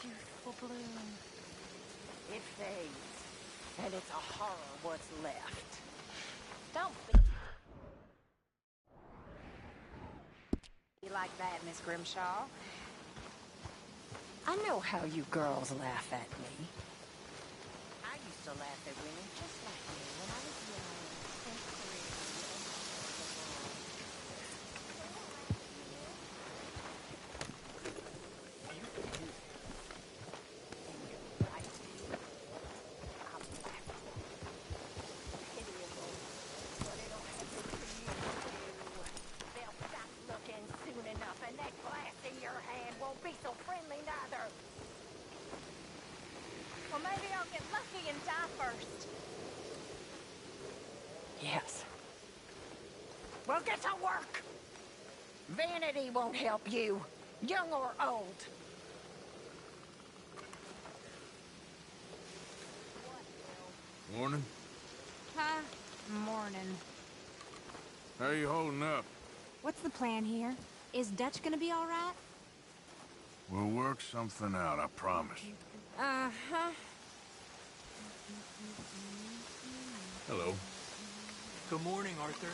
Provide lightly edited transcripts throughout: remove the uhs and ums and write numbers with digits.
youthful bloom. It fades, and it's a horror what's left. Don't be like that, Miss Grimshaw. I know how you girls laugh at me. I used to laugh at women just like you when I was young and pretty and yes. Well, get to work! Vanity won't help you, young or old. Morning. Huh? Morning. How you holding up? What's the plan here? Is Dutch gonna be all right? We'll work something out, I promise. Uh-huh. Hello. Good morning, Arthur.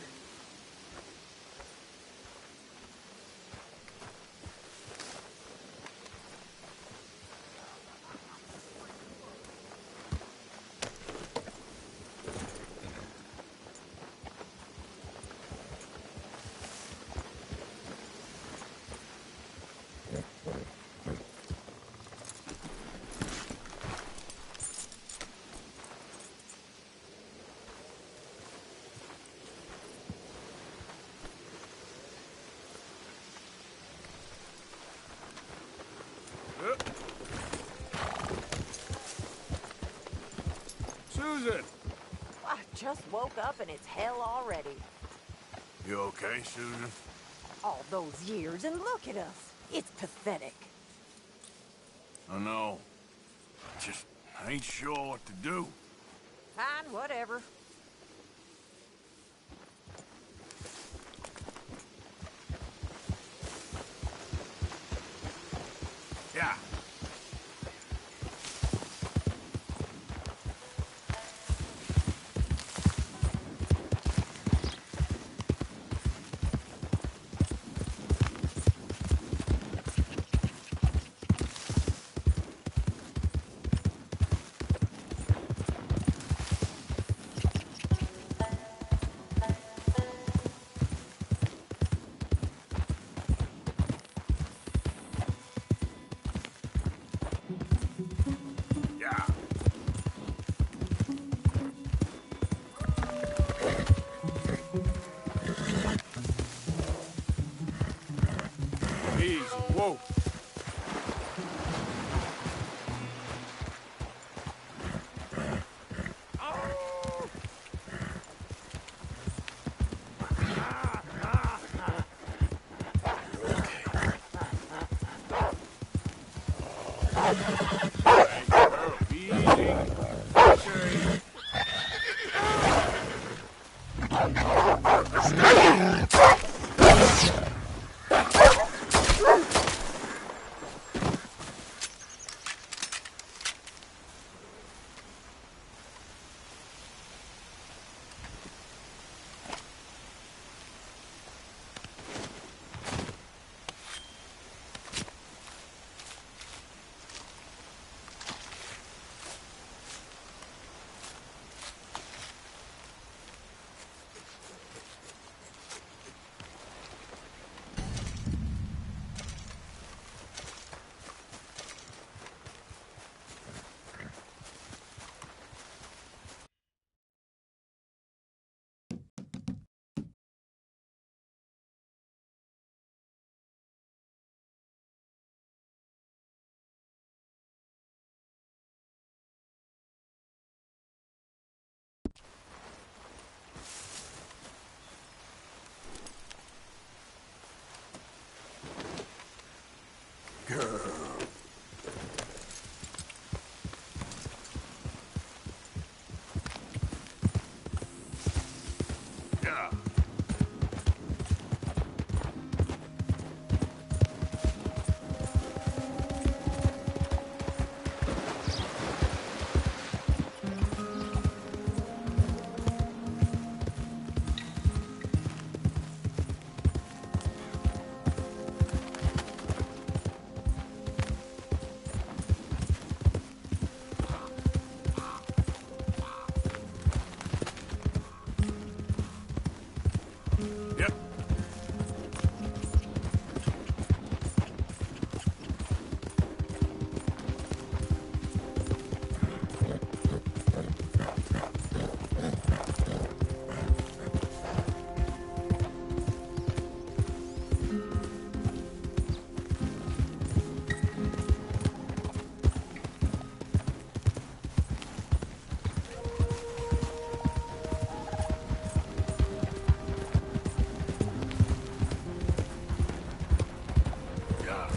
Susan! I just woke up and it's hell already. You okay, Susan? All those years, and look at us. It's pathetic. I know. Just ain't sure what to do. Fine, whatever. Yeah. Yeah. Easy. Whoa. Yep. Yeah.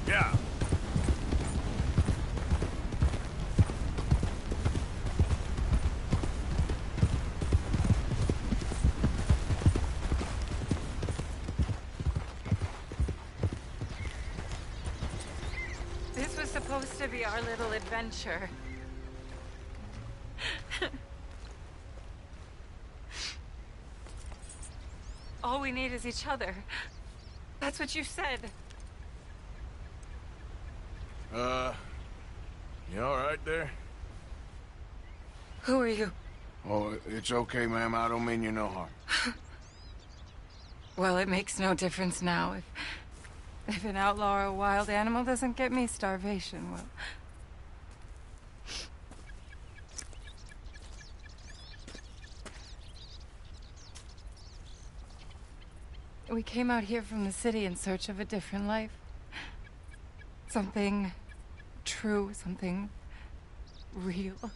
Yeah. This was supposed to be our little adventure. All we need is each other. That's what you said. You all right there? Who are you? Oh, it's okay, ma'am. I don't mean you no harm. Well, it makes no difference now. If an outlaw or a wild animal doesn't get me, starvation will. We came out here from the city in search of a different life. Something true, something real.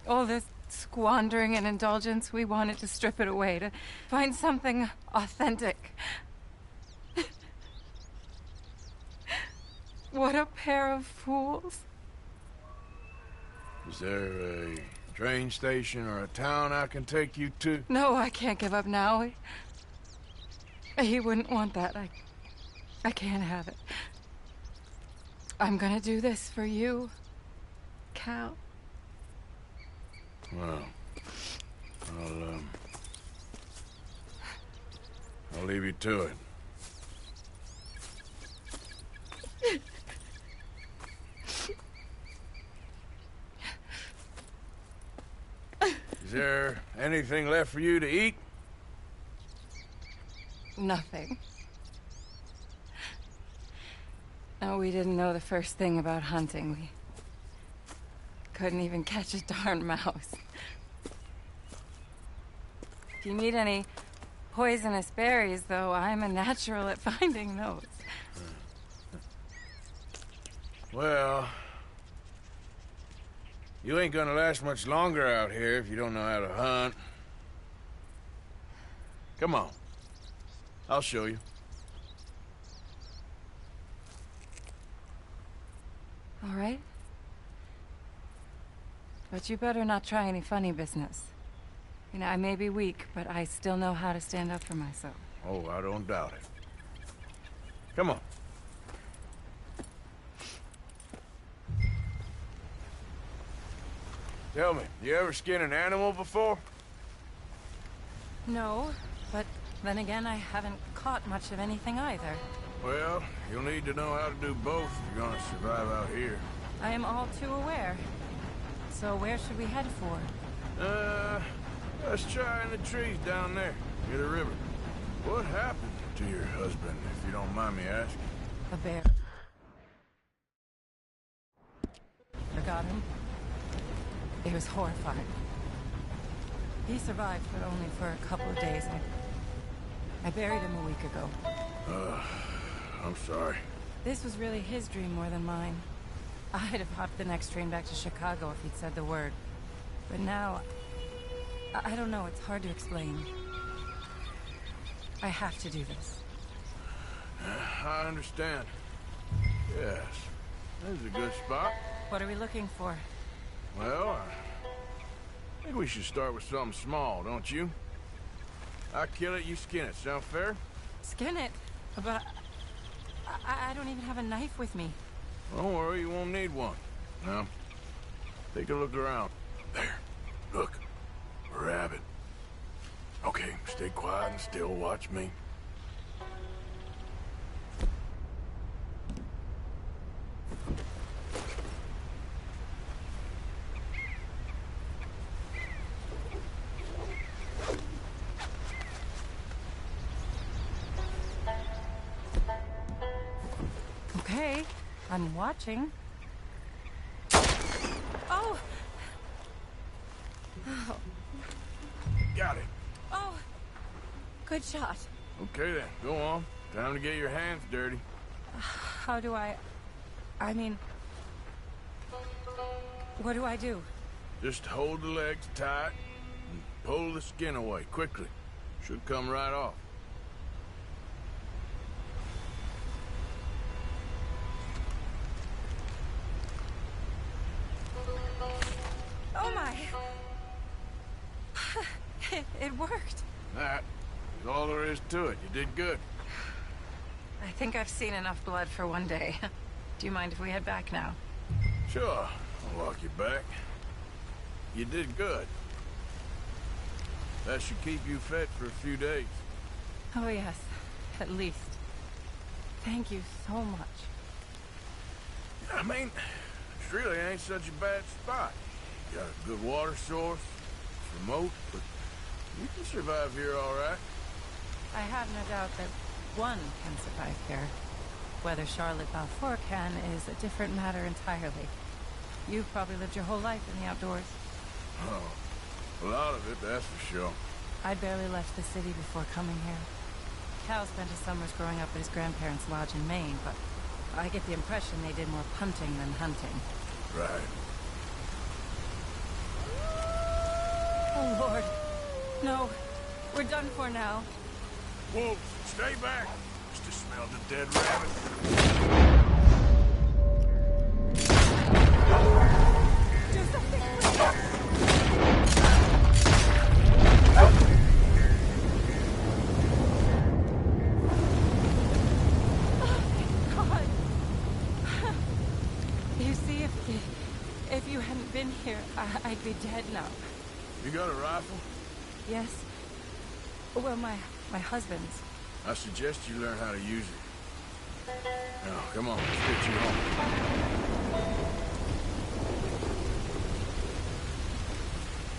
All this squandering and indulgence, we wanted to strip it away, to find something authentic. What a pair of fools. Is there a train station or a town I can take you to? No, I can't give up now. He wouldn't want that. I can't have it. I'm gonna do this for you, Cal. Well, I'll leave you to it. Is there anything left for you to eat? Nothing. No, we didn't know the first thing about hunting. We couldn't even catch a darn mouse. If you need any poisonous berries, though, I'm a natural at finding those. Well, you ain't gonna last much longer out here if you don't know how to hunt. Come on. I'll show you. All right. But you better not try any funny business. You know, I may be weak, but I still know how to stand up for myself. Oh, I don't doubt it. Come on. Tell me, you ever skin an animal before? No, but then again, I haven't caught much of anything either. Well, you'll need to know how to do both if you're gonna survive out here. I am all too aware. So where should we head for? Let's try in the trees down there, near the river. What happened to your husband, if you don't mind me asking? A bear. I got him. He was horrified. He survived, but only for a couple of days. I buried him a week ago. I'm sorry. This was really his dream more than mine. I'd have hopped the next train back to Chicago if he'd said the word. But now, I don't know, it's hard to explain. I have to do this. I understand. Yes, this is a good spot. What are we looking for? Well, think we should start with something small, don't you? I kill it, you skin it. Sound fair? Skin it? But I don't even have a knife with me. Don't worry, you won't need one. Now, take a look around. There. Look. A rabbit. Okay, stay quiet and still. Watch me. Okay, I'm watching. Oh! Oh. Got it. Oh! Good shot. Okay then, go on. Time to get your hands dirty. How do I mean... What do I do? Just hold the legs tight and pull the skin away quickly. Should come right off. Oh my! It worked. That is all there is to it. You did good. I think I've seen enough blood for one day. Do you mind if we head back now? Sure, I'll walk you back. You did good. That should keep you fed for a few days. Oh yes, at least. Thank you so much. I mean, it really ain't such a bad spot. You got a good water source, it's remote, but you can survive here all right. I have no doubt that one can survive here. Whether Charlotte Balfour can is a different matter entirely. You've probably lived your whole life in the outdoors. Oh, a lot of it, that's for sure. I barely left the city before coming here. Cal spent his summers growing up at his grandparents' lodge in Maine, but I get the impression they did more punting than hunting. Right. Oh, Lord. No. We're done for now. Wolves, stay back. Just smelled a dead rabbit. Do something, please. Oh, thank God. You see, if you hadn't been here, I'd be dead now. You got a rifle? Yes. Well, my husband's. I suggest you learn how to use it. Now, come on, let's get you home.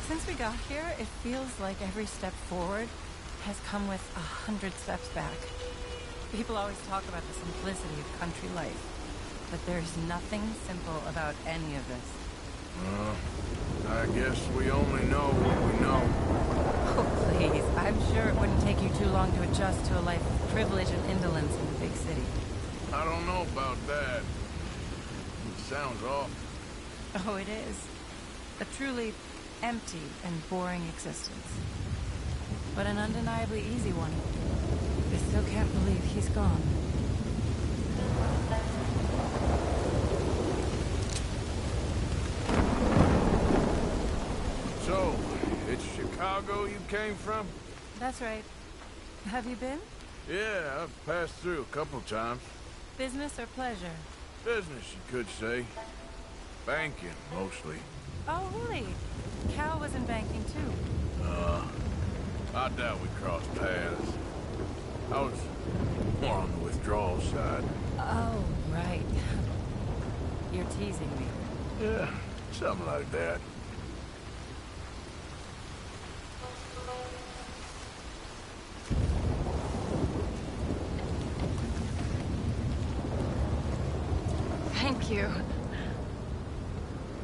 Since we got here, it feels like every step forward has come with 100 steps back. People always talk about the simplicity of country life, but there's nothing simple about any of this. I guess we only know what we know. Oh, please. I'm sure it wouldn't take you too long to adjust to a life of privilege and indolence in the big city. I don't know about that. It sounds awful. Oh, it is. A truly empty and boring existence. But an undeniably easy one. I still can't believe he's gone. So, it's Chicago you came from? That's right. Have you been? Yeah, I've passed through a couple times. Business or pleasure? Business, you could say. Banking, mostly. Oh, really? Cal was in banking, too. I doubt we crossed paths. I was more on the withdrawal side. Oh, right. You're teasing me. Yeah, something like that. Thank you.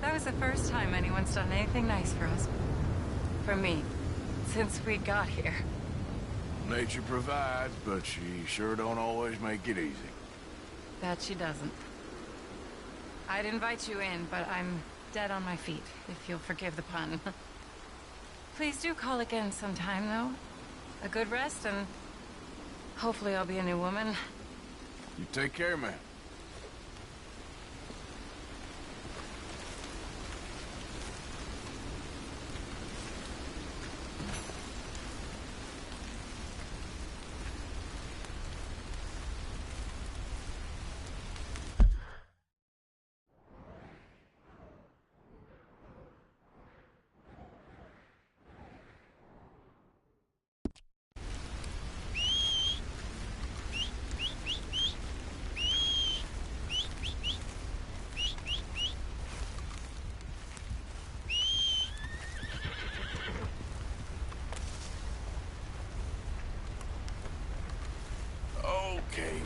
That was the first time anyone's done anything nice for us. For me. Since we got here. Nature provides, but she sure don't always make it easy. That she doesn't. I'd invite you in, but I'm dead on my feet, if you'll forgive the pun. Please do call again sometime, though. A good rest, and hopefully I'll be a new woman. You take care, man.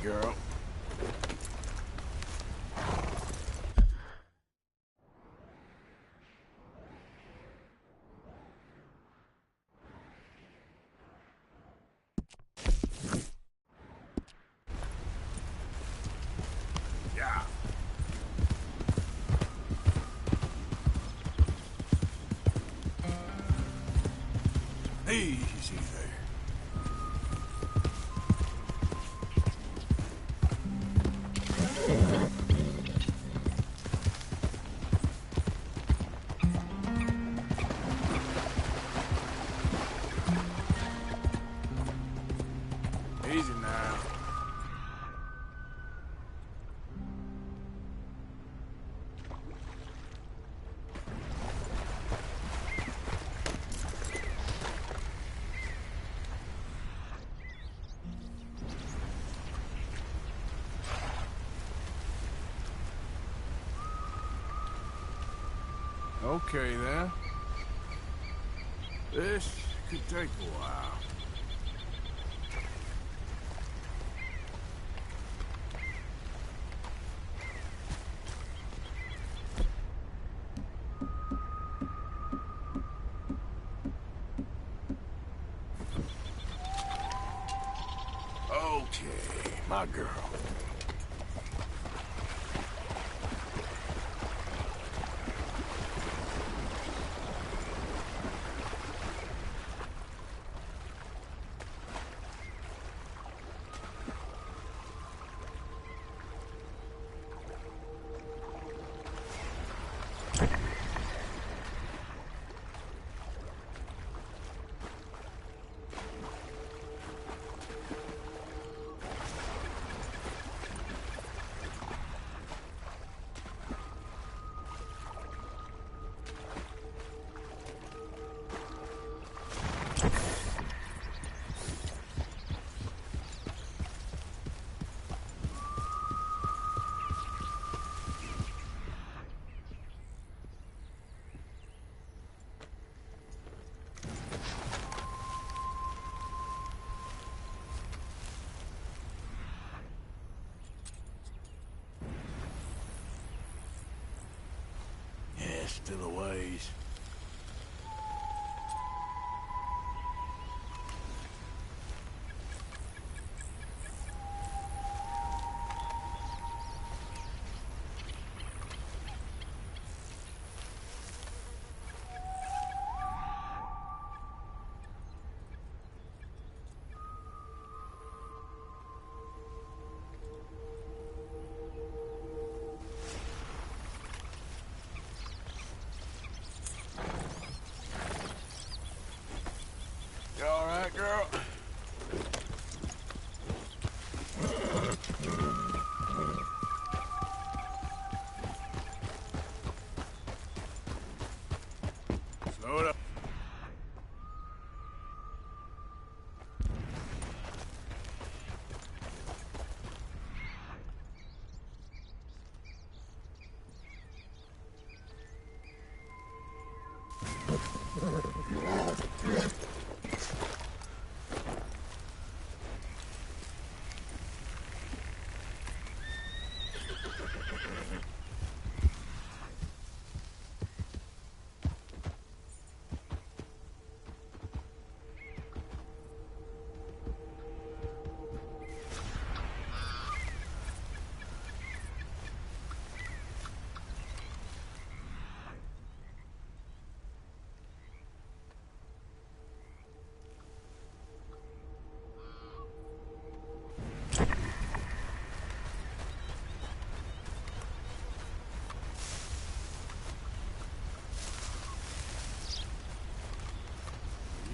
girl. Yeah. Easy there. Easy now. Okay, then. This could take a while. Okay, my girl. Yeah, still a ways. You all right, girl? Slow it up.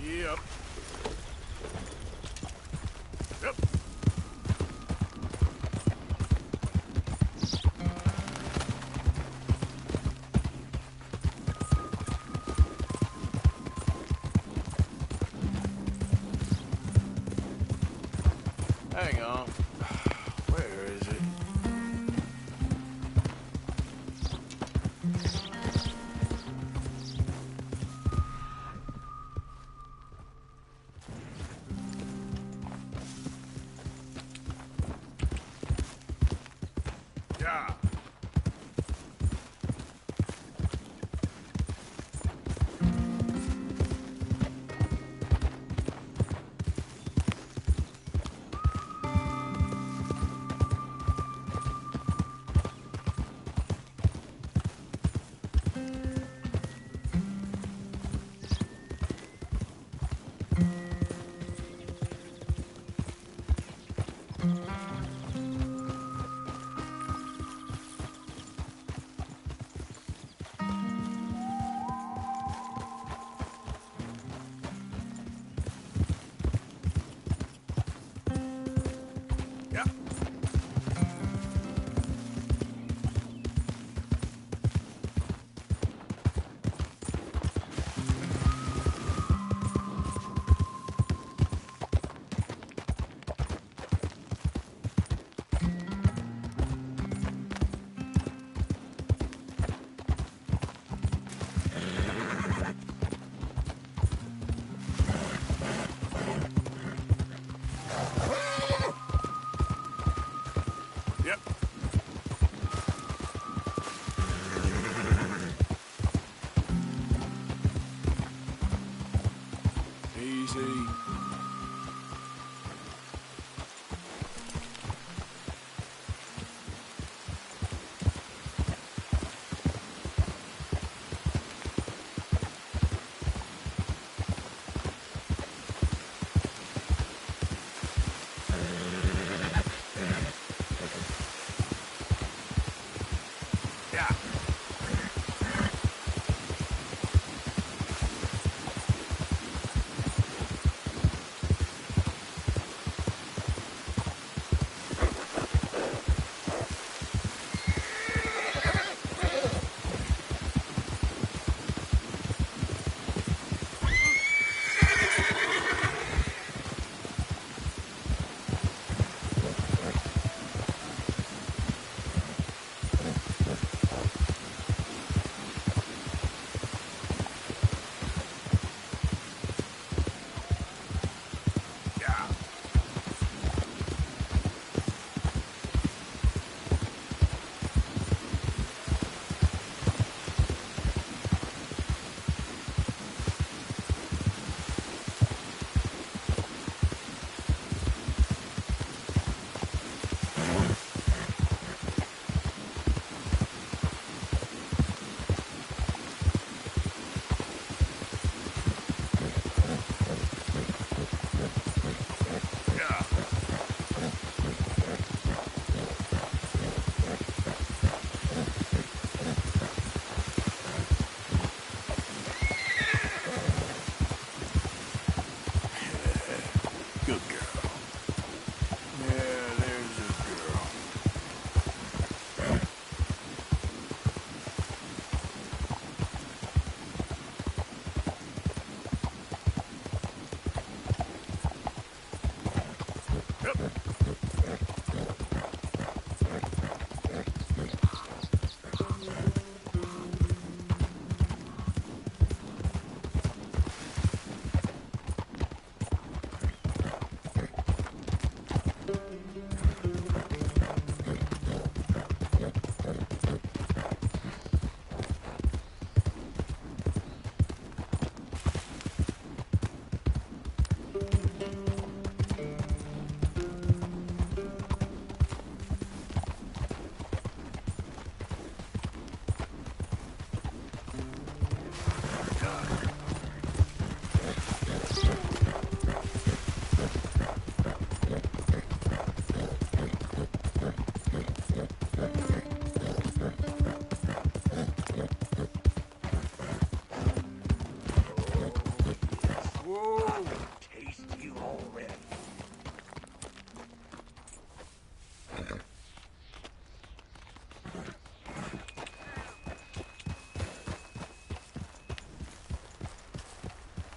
Yep. Yep. Hang on. Where is it?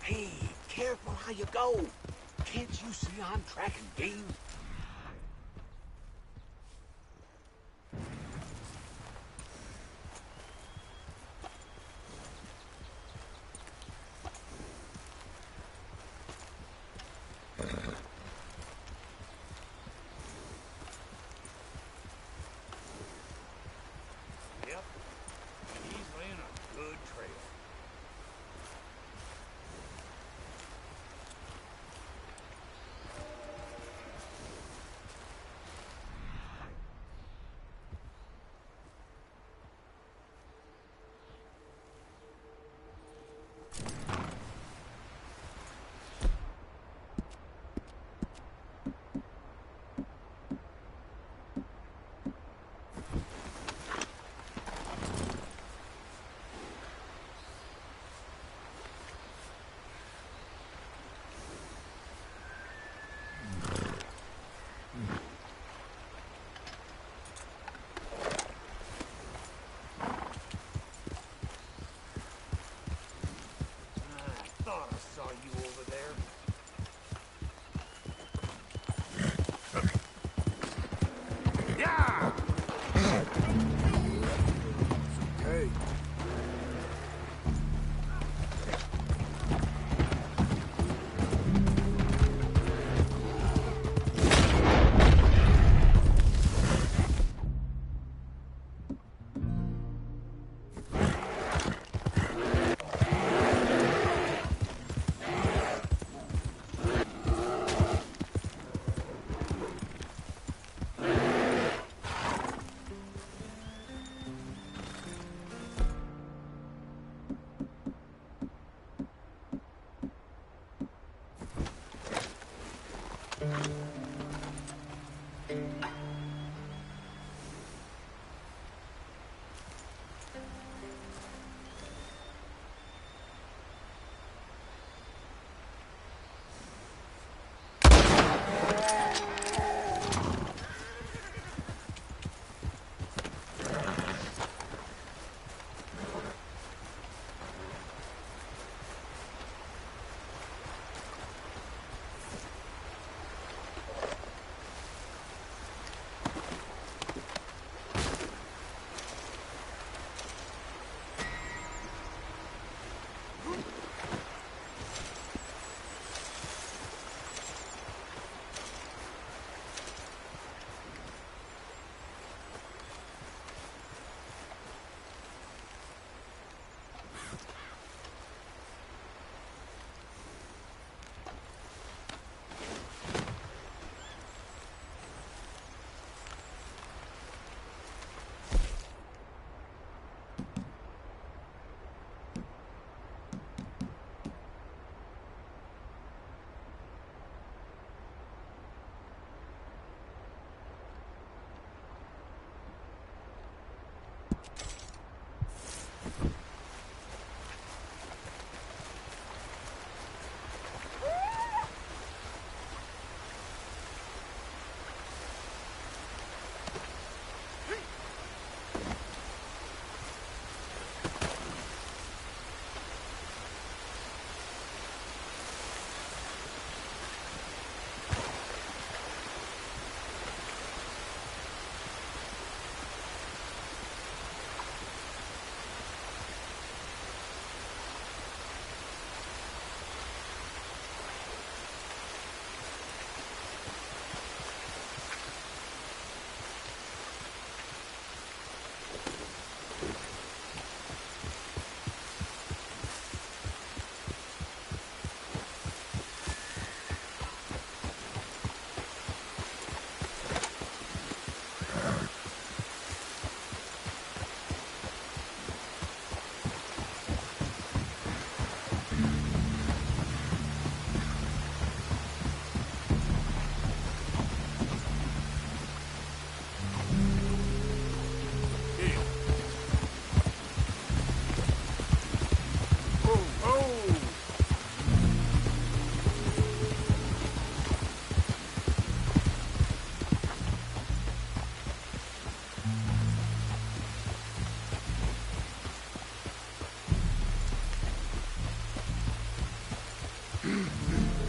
Hey, careful how you go. Can't you see I'm tracking game? Yep, he's laying a good trail. I thought I saw you over there. Yeah! Hey.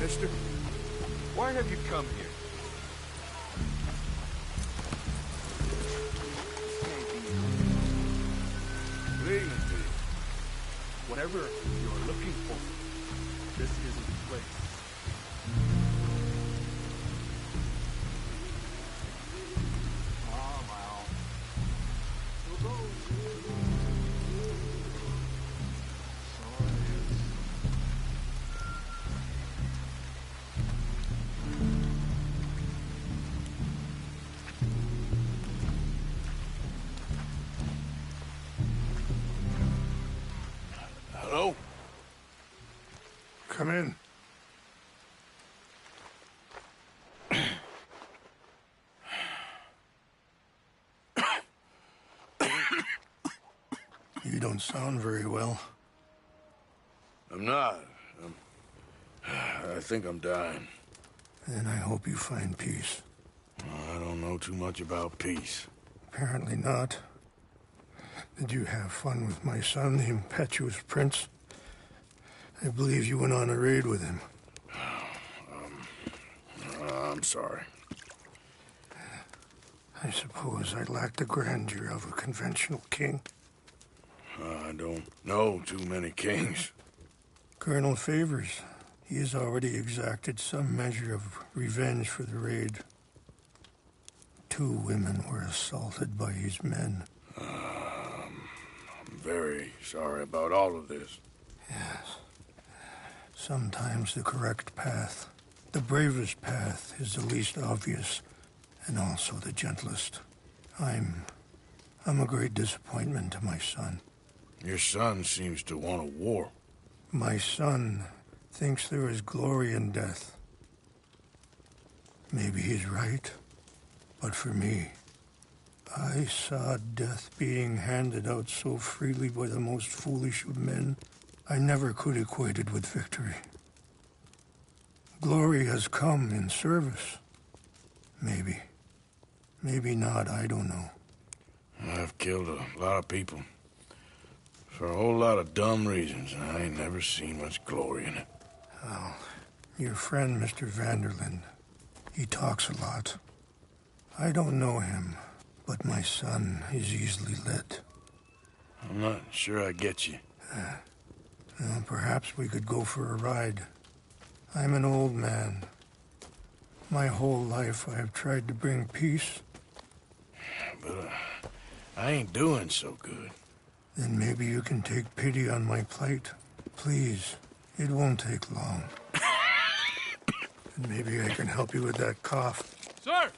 mister? Why have you come here? Leave me. Whatever you're looking for, this isn't the place. Well. Who goes? So it is. Hello? Come in. You don't sound very well. I'm not. I think I'm dying. Then I hope you find peace. I don't know too much about peace. Apparently not. Did you have fun with my son, the impetuous prince? I believe you went on a raid with him. I'm sorry. I suppose I lack the grandeur of a conventional king. I don't know too many kings. Colonel Favors, he has already exacted some measure of revenge for the raid. 2 women were assaulted by his men. I'm very sorry about all of this. Yes. Sometimes the correct path, the bravest path, is the least obvious, and also the gentlest. I'm a great disappointment to my son. Your son seems to want a war. My son thinks there is glory in death. Maybe he's right, but for me, I saw death being handed out so freely by the most foolish of men, I never could equate it with victory. Glory has come in service. Maybe. Maybe not, I don't know. I've killed a lot of people. For a whole lot of dumb reasons, and I ain't never seen much glory in it. Well, your friend, Mr. Vanderlyn, he talks a lot. I don't know him, but my son is easily led. I'm not sure I get you. Well, perhaps we could go for a ride. I'm an old man. My whole life I have tried to bring peace. But I ain't doing so good. Then maybe you can take pity on my plight. Please, it won't take long. And maybe I can help you with that cough. Sir!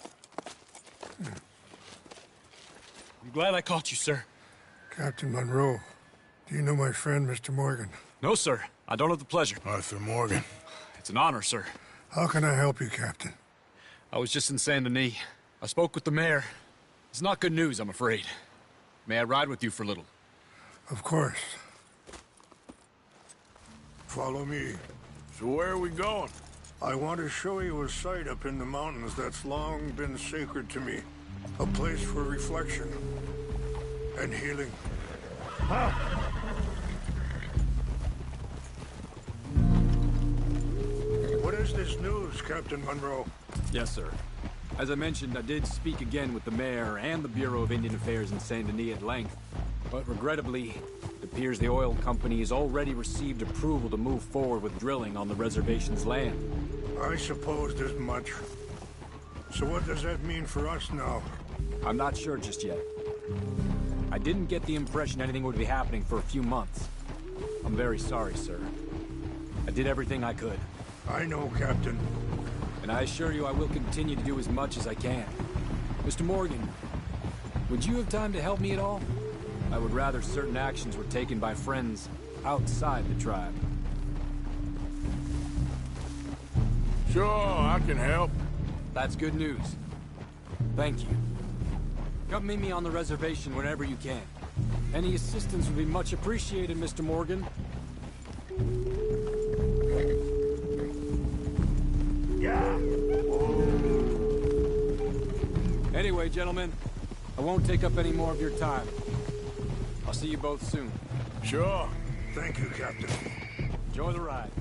I'm glad I caught you, sir. Captain Monroe, do you know my friend, Mr. Morgan? No, sir. I don't have the pleasure. Arthur Morgan. It's an honor, sir. How can I help you, Captain? I was just in Saint Denis. I spoke with the mayor. It's not good news, I'm afraid. May I ride with you for a little? Of course. Follow me. So where are we going? I want to show you a site up in the mountains that's long been sacred to me. A place for reflection and healing. What is this news, Captain Monroe? Yes, sir. As I mentioned, I did speak again with the mayor and the Bureau of Indian Affairs in Saint Denis at length. But regrettably, it appears the oil company has already received approval to move forward with drilling on the reservation's land. I supposed as much. So what does that mean for us now? I'm not sure just yet. I didn't get the impression anything would be happening for a few months. I'm very sorry, sir. I did everything I could. I know, Captain. And I assure you I will continue to do as much as I can. Mr. Morgan, would you have time to help me at all? I would rather certain actions were taken by friends outside the tribe. Sure, I can help. That's good news. Thank you. Come meet me on the reservation whenever you can. Any assistance would be much appreciated, Mr. Morgan. Yeah. Anyway, gentlemen, I won't take up any more of your time. I'll see you both soon. Sure. Thank you, Captain. Enjoy the ride.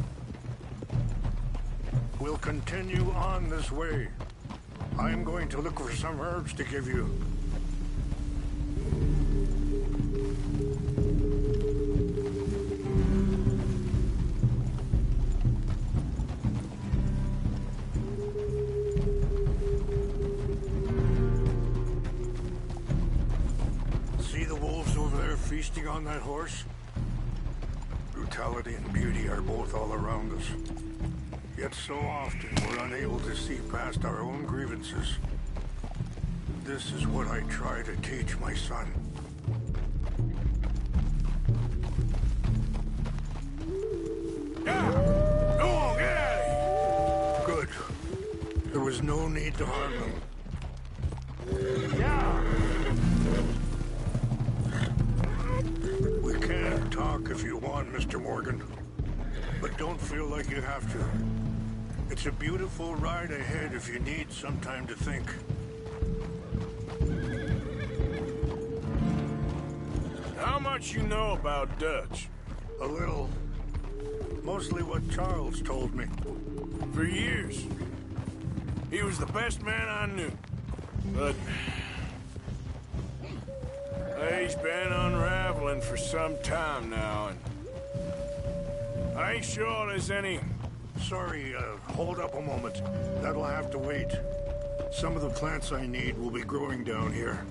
We'll continue on this way. I'm going to look for some herbs to give you. See the wolves over there feasting on that horse? Brutality and beauty are both all around us. Yet so often we're unable to see past our own grievances. This is what I try to teach my son. Yeah! Go on, get out of here! Good. There was no need to harm them. Yeah! We can talk if you want, Mr. Morgan. But don't feel like you have to. It's a beautiful ride ahead if you need some time to think. How much you know about Dutch? A little. Mostly what Charles told me. For years. He was the best man I knew. But... he's been unraveling for some time now, and... I ain't sure there's any... Sorry, hold up a moment. That'll have to wait. Some of the plants I need will be growing down here.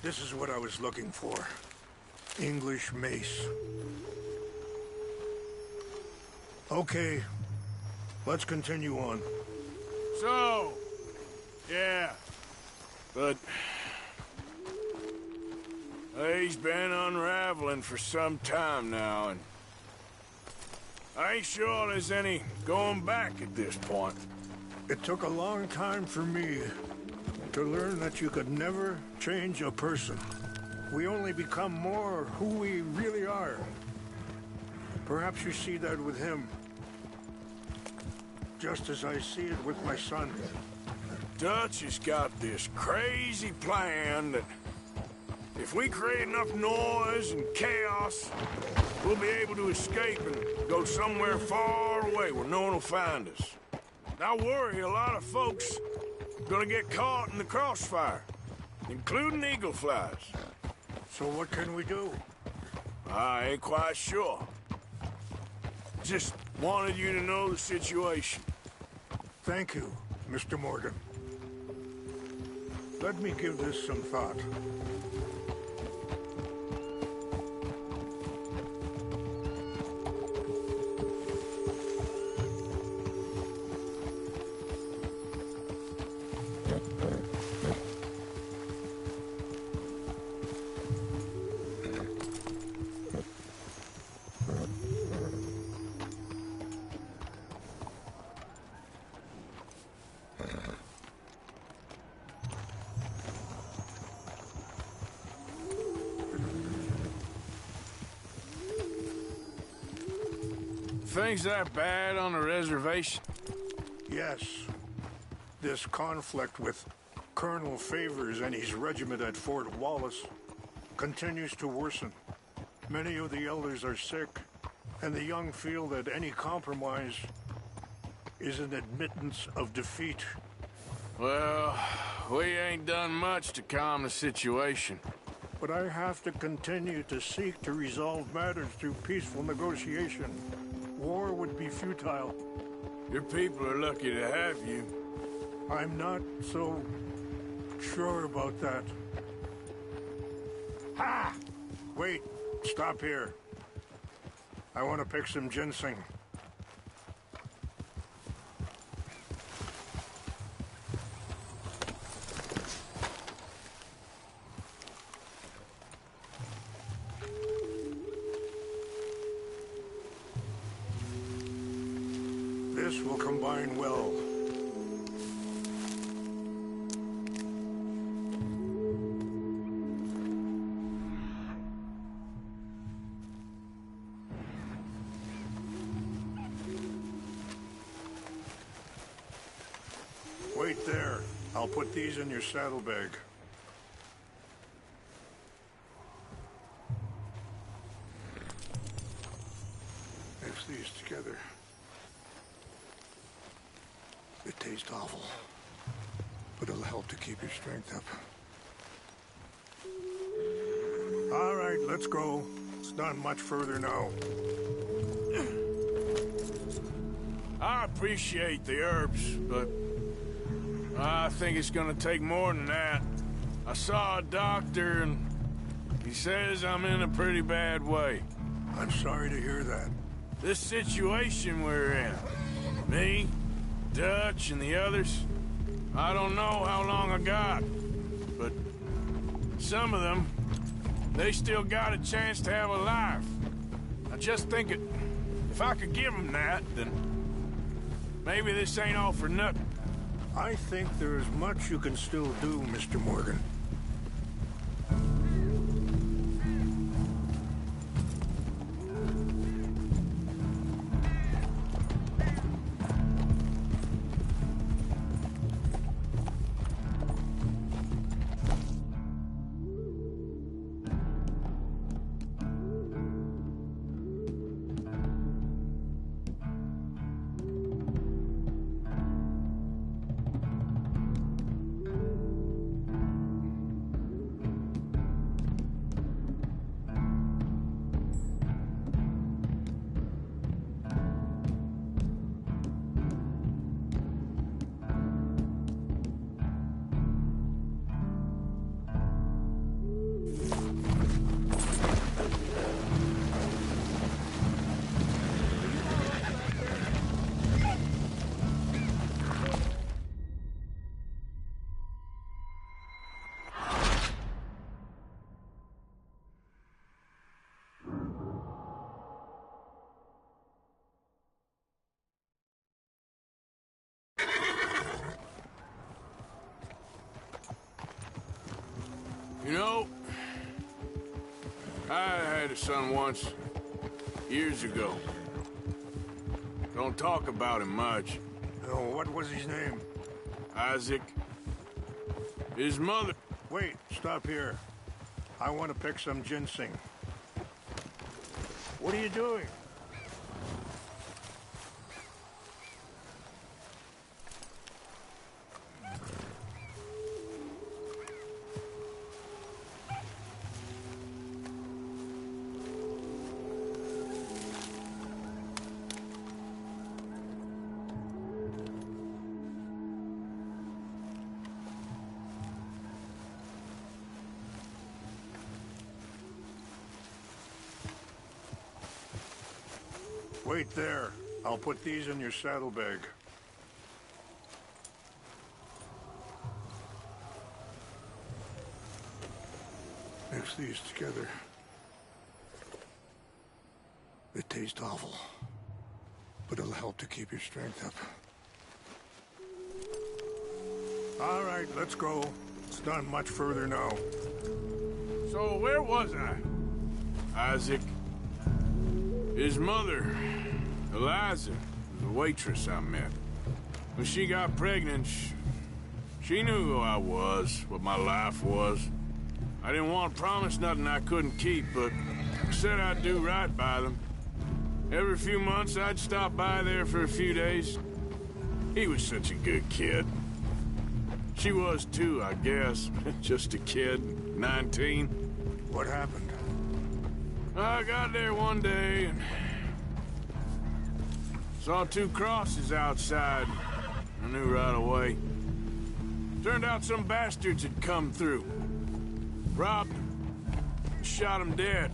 This is what I was looking for. English mace. Okay, let's continue on. So... yeah. But... he's been unraveling for some time now, and... I ain't sure there's any going back at this point. It took a long time for me to learn that you could never change a person. We only become more who we really are. Perhaps you see that with him, just as I see it with my son. Dutch has got this crazy plan that if we create enough noise and chaos, we'll be able to escape and go somewhere far away where no one will find us. I worry a lot of folks gonna get caught in the crossfire, including eagle flies. So what can we do? I ain't quite sure. Just wanted you to know the situation. Thank you, Mr. Morgan. Let me give this some thought. Things that bad on the reservation? Yes. This conflict with Colonel Favors and his regiment at Fort Wallace continues to worsen. Many of the elders are sick, and the young feel that any compromise is an admittance of defeat. Well, we ain't done much to calm the situation. But I have to continue to seek to resolve matters through peaceful negotiation. War would be futile. Your people are lucky to have you. I'm not so sure about that. Ha! Wait, stop here. I want to pick some ginseng. This will combine well. Wait there. I'll put these in your saddlebag. Mix these together. It tastes awful, but it'll help to keep your strength up. All right, let's go. It's not much further now. I appreciate the herbs, but I think it's gonna take more than that. I saw a doctor and he says I'm in a pretty bad way. I'm sorry to hear that. This situation we're in, me, Dutch, and the others, I don't know how long I got, but some of them, they still got a chance to have a life. I just think if I could give them that, then maybe this ain't all for nothing. I think there is much you can still do, Mr. Morgan. You know, I had a son once, years ago. Don't talk about him much. Oh, what was his name? Isaac. His mother... Wait, stop here. I want to pick some ginseng. What are you doing? Wait there. I'll put these in your saddlebag. Mix these together. It tastes awful, but it'll help to keep your strength up. All right, let's go. It's not much further now. So where was I? Isaac. His mother, Eliza, was a waitress I met. When she got pregnant, she knew who I was, what my life was. I didn't want to promise nothing I couldn't keep, but I said I'd do right by them. Every few months, I'd stop by there for a few days. He was such a good kid. She was too, I guess. Just a kid, 19. What happened? I got there one day and saw two crosses outside. I knew right away. Turned out some bastards had come through. Robbed them. Shot them dead.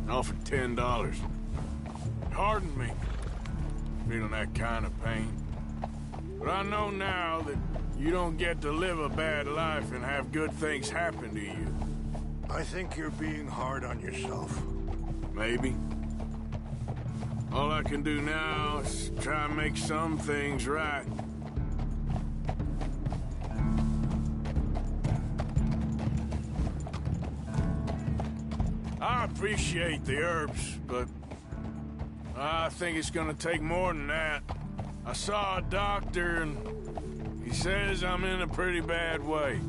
Offered $10. It hardened me. Feeling that kind of pain. But I know now that you don't get to live a bad life and have good things happen to you. I think you're being hard on yourself. Maybe. All I can do now is try and make some things right. I appreciate the herbs, but I think it's gonna take more than that. I saw a doctor and He says I'm in a pretty bad way.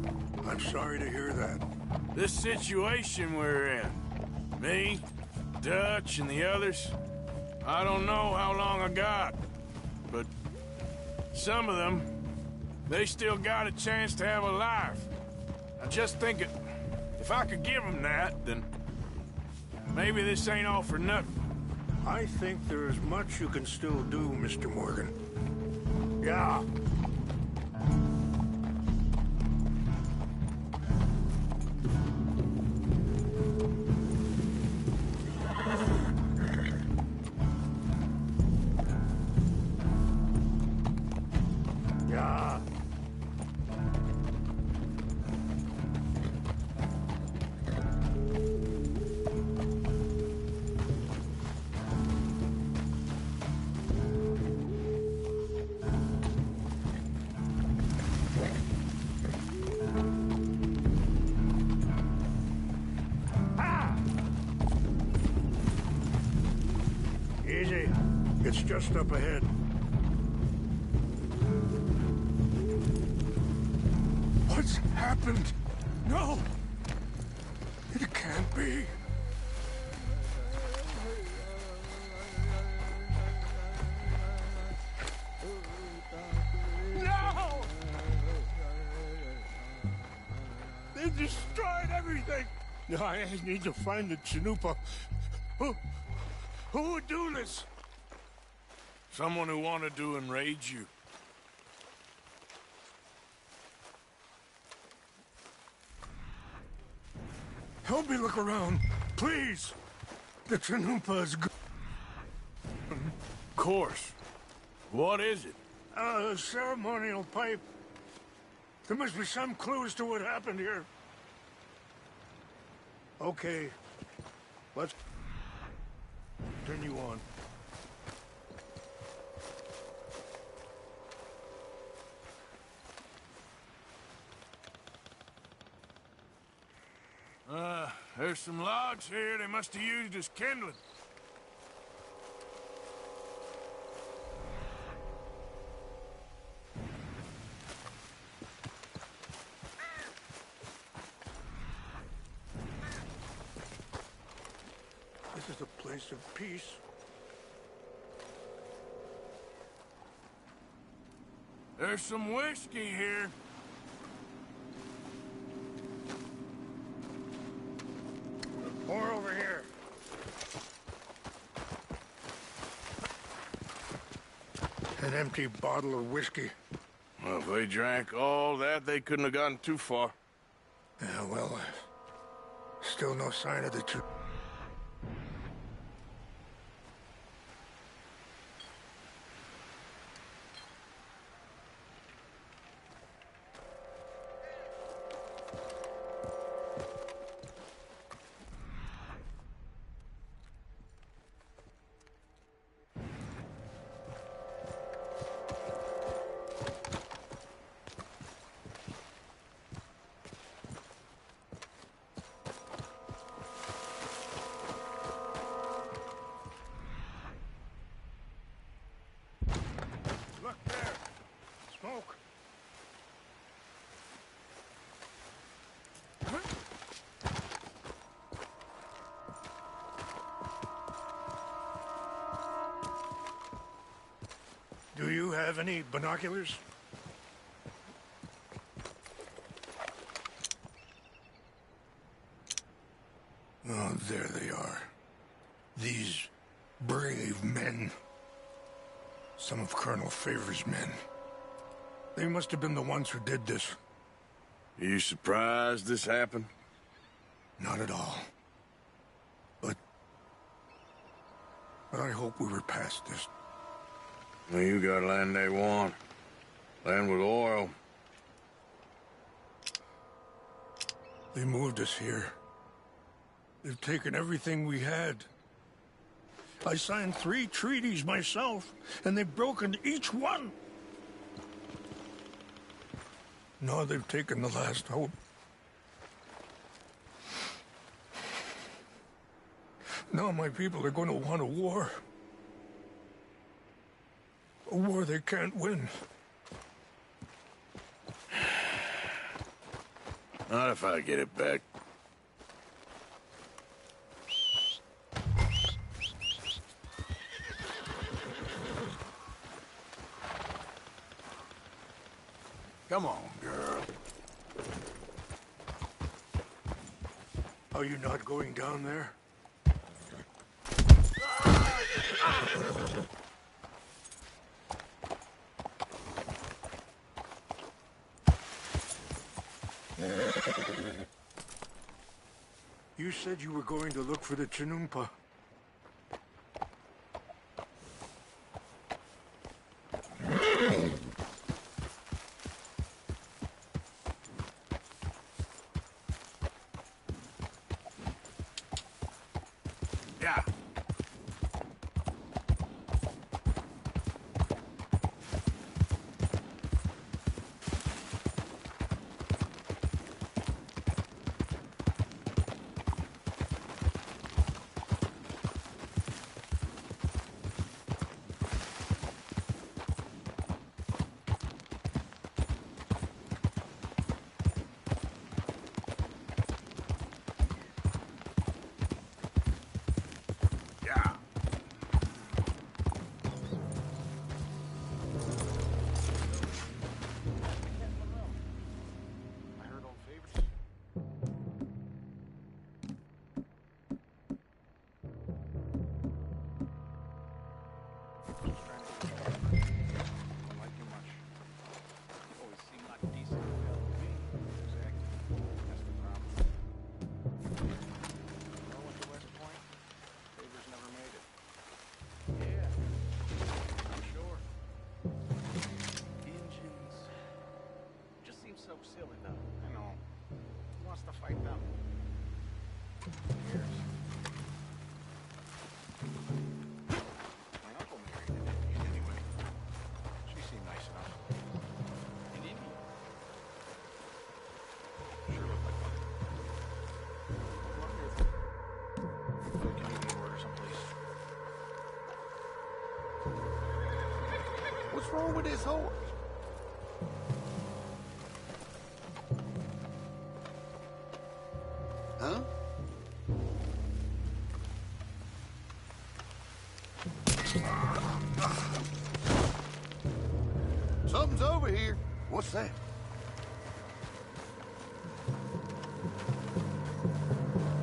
I'm sorry to hear that. This situation we're in, me, Dutch, and the others, I don't know how long I got, but some of them, they still got a chance to have a life. I just think if I could give them that, then maybe this ain't all for nothing. I think there is much you can still do, Mr. Morgan. Yeah. Yeah. Easy. It's just up ahead. What's happened? No! It can't be. No! They destroyed everything! I need to find the Chanupa. Who would do this? Someone who wanted to enrage you. Help me look around, please. The Chanupa is good. Of course. What is it? A ceremonial pipe. There must be some clue as to what happened here. Okay. Let's continue on. There's some logs here they must have used as kindling. This is a place of peace. There's some whiskey here. More over here. An empty bottle of whiskey. Well, if they drank all that, they couldn't have gotten too far. Yeah, well, still no sign of the two. Look there. Smoke. Do you have any binoculars? Oh, there they are. These brave men. Some of Colonel Favor's men. They must have been the ones who did this. Are you surprised this happened? Not at all. But I hope we were past this. Well, you got land they want. Land with oil. They moved us here. They've taken everything we had. I signed 3 treaties myself, and they've broken each one. Now they've taken the last hope. Now my people are going to want a war. A war they can't win. Not if I get it back. Come on, girl. Are you not going down there? You said you were going to look for the Chinumpa. Yeah. Yeah. So silly, though. I know. Who wants to fight them? Who cares? My uncle married an Indian anyway. She seemed nice enough. An Indian? Sure looked like one. I wonder if we can eat order someplace. What's wrong with this horse? Huh? Something's over here. What's that?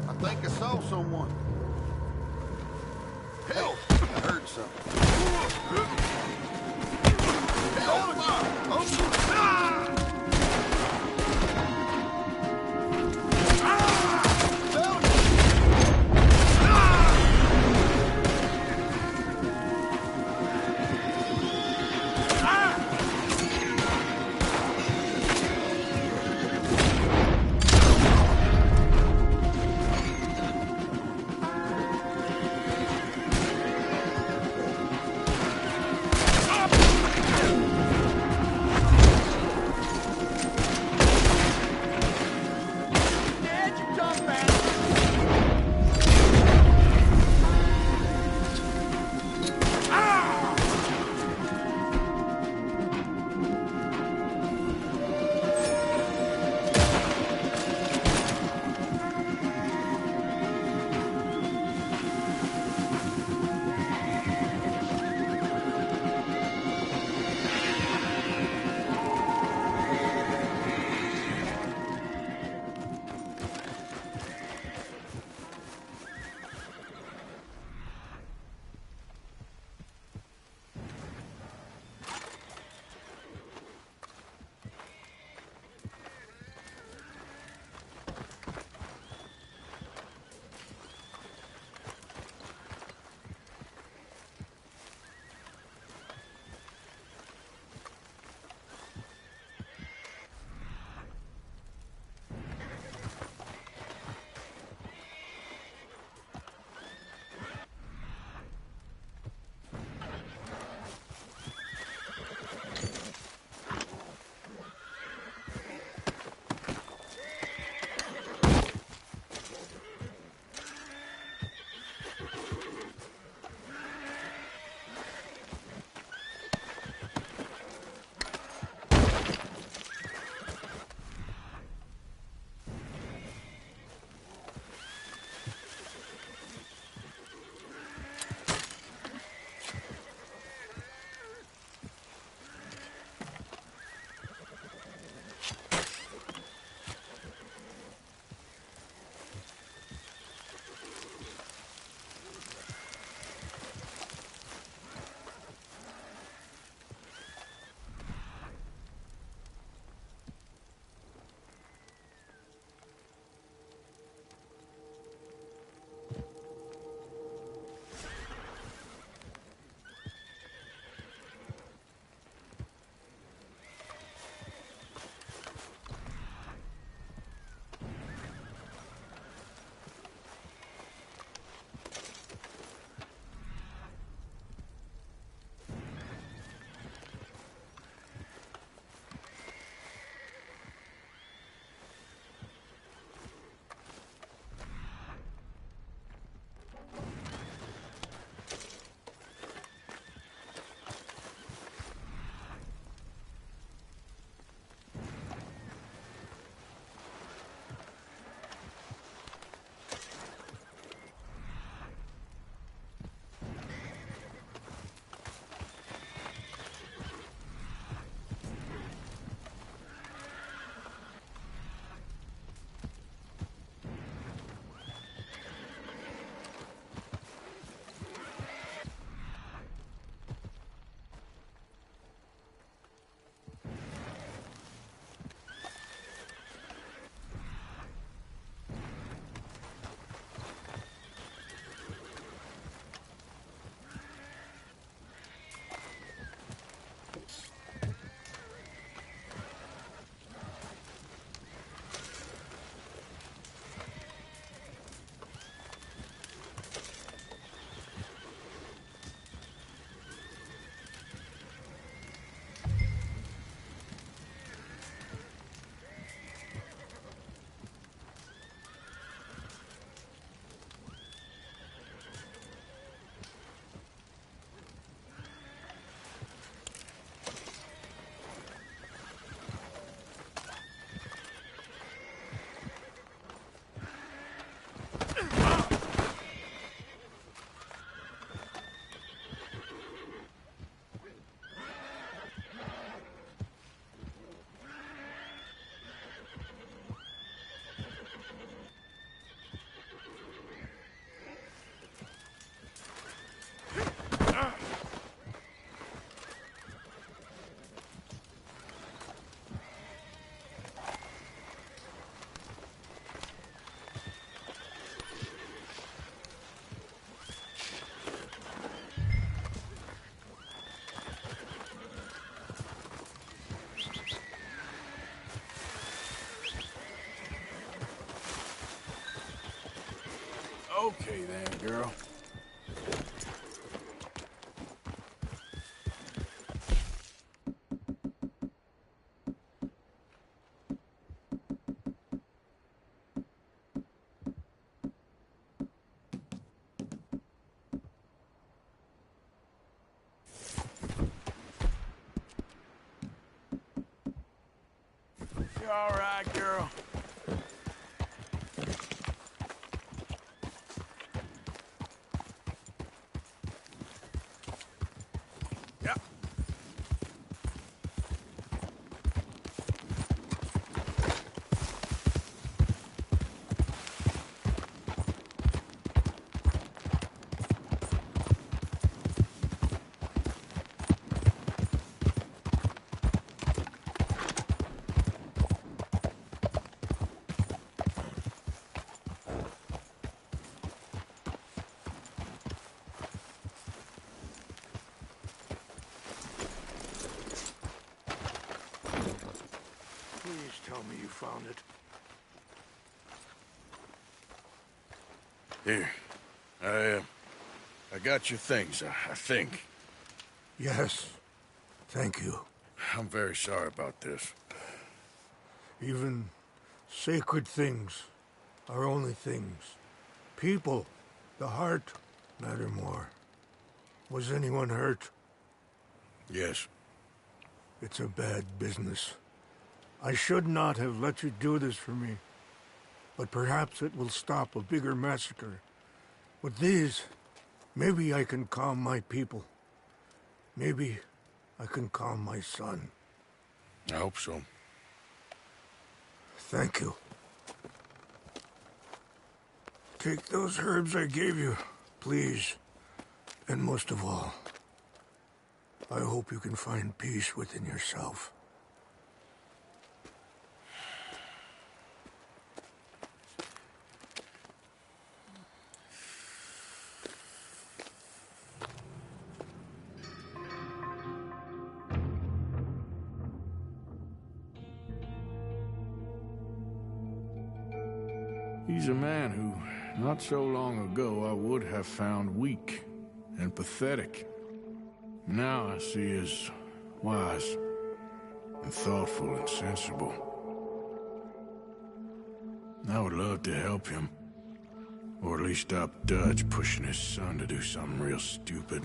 I think I saw someone. Help! I heard something. Help! Okay then, girl. You all right, girl? Yeah. Please tell me you found it. Here. I got your things, I think. Yes. Thank you. I'm very sorry about this. Even sacred things are only things. People, the heart, matter more. Was anyone hurt? Yes. It's a bad business. I should not have let you do this for me. But perhaps it will stop a bigger massacre. With these, maybe I can calm my people. Maybe I can calm my son. I hope so. Thank you. Take those herbs I gave you, please. And most of all, I hope you can find peace within yourself. He's a man who, not so long ago, I would have found weak and pathetic. Now I see as wise and thoughtful and sensible. I would love to help him. Or at least stop Dutch pushing his son to do something real stupid.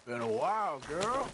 Been a while, girl.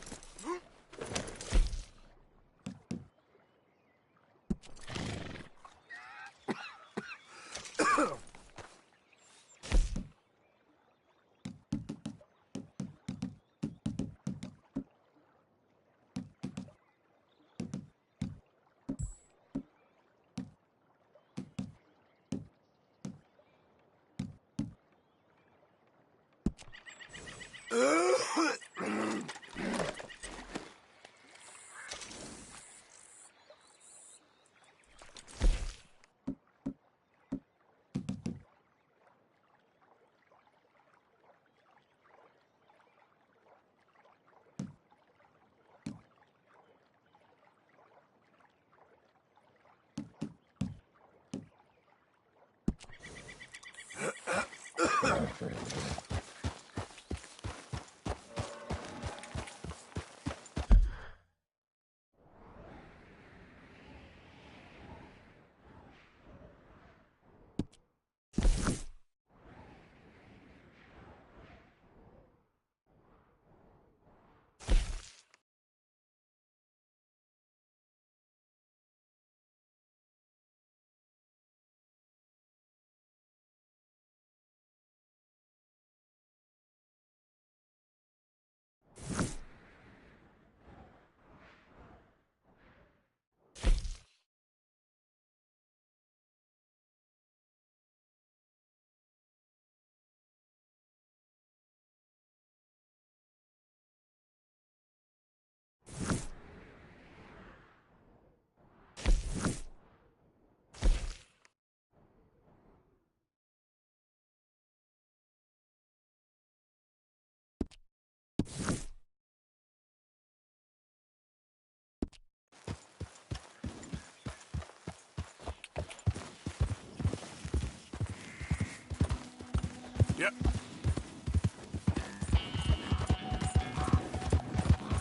Yep.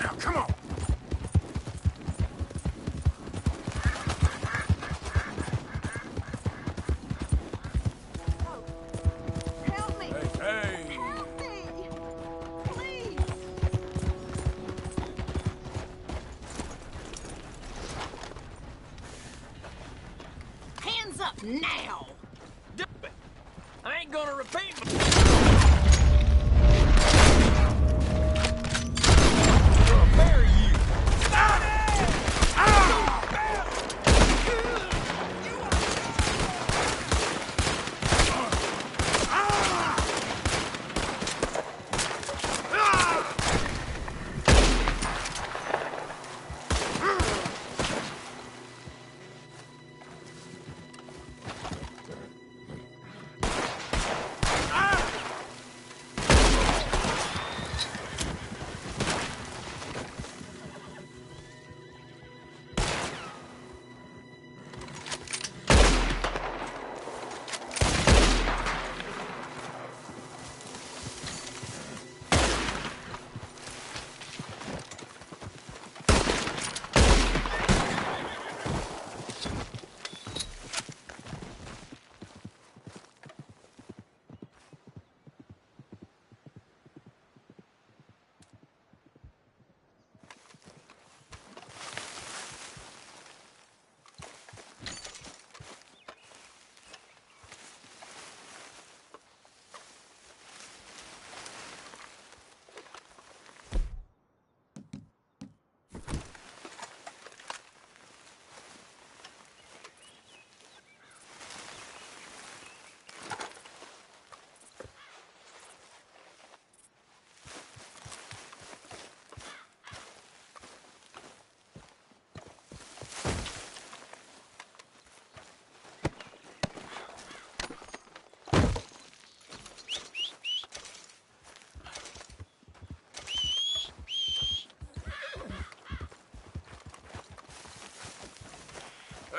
Now, come on. Help me! Hey, hey. Help me! Please! Hands up now! Do it. I ain't gonna repeat. Bury you.